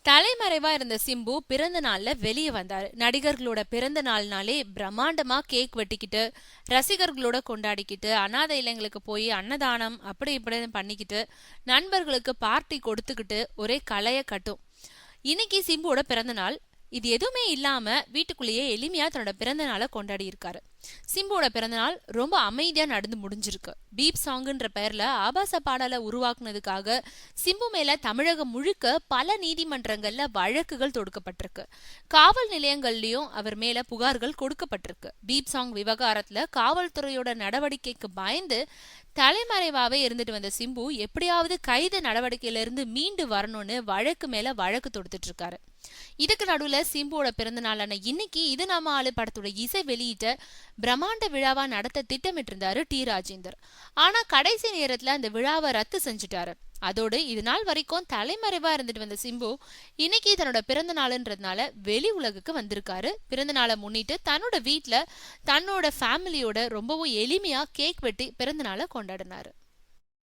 தலைமறைவா இருந்த சிம்பு பிறந்த நாள்ல வெளியே வந்தாரு. நடிகர்களோட பிறந்த நாள்னாலே பிரம்மாண்டமா கேக் வெட்டிக்கிட்டு ரசிகர்களோட கொண்டாடிக்கிட்டு அனாதை இல்லங்களுக்கு போய் அன்னதானம் அப்படி இப்படின்னு பண்ணிக்கிட்டு நண்பர்களுக்கு பார்ட்டி கொடுத்துக்கிட்டு ஒரே கலைய கட்டும். இன்னைக்கு சிம்புவோட பிறந்த நாள். இது எதுவுமே இல்லாம வீட்டுக்குள்ளேயே எளிமையா தன்னோட பிறந்த நாளை கொண்டாடி இருக்காரு. சிம்புவோட பிறந்த நாள் ரொம்ப அமைதியா நடந்து முடிஞ்சிருக்கு. பீப் சாங்குன்ற பெயர்ல ஆபாச பாடலை உருவாக்குனதுக்காக சிம்பு மேல தமிழகம் முழுக்க பல நீதிமன்றங்கள்ல வழக்குகள் தொடுக்கப்பட்டிருக்கு. காவல் நிலையங்கள்லயும் அவர் மேல புகார்கள் கொடுக்கப்பட்டிருக்கு. பீப் சாங் விவகாரத்துல காவல்துறையோட நடவடிக்கைக்கு பயந்து தலைமறைவாவே இருந்துட்டு வந்த சிம்பு எப்படியாவது கைது நடவடிக்கையில இருந்து மீண்டு வரணும்னு வழக்கு மேல வழக்கு தொடுத்துட்டு இருக்காரு. இதுக்கு நடுவுல சிம்புவோட பிறந்த நாளான இன்னைக்கு இது நம்ம ஆளு படத்தோட இசை வெளியிட்ட பிரம்மாண்ட விழாவா நடத்த திட்டமிட்டு இருந்தாரு டி ராஜேந்தர். ஆனா கடைசி நேரத்துல அந்த விழாவை ரத்து செஞ்சுட்டாரு. அதோடு இது நாள் வரைக்கும் தலைமறைவா இருந்துட்டு வந்த சிம்பு இன்னைக்கு தன்னோட பிறந்த நாளுன்றதுனால வெளி உலகுக்கு வந்திருக்காரு. பிறந்த நாளை முன்னிட்டு தன்னோட வீட்டுல தன்னோட ஃபேமிலியோட ரொம்பவும் எளிமையா கேக் வெட்டி பிறந்த நாளை கொண்டாடினாரு.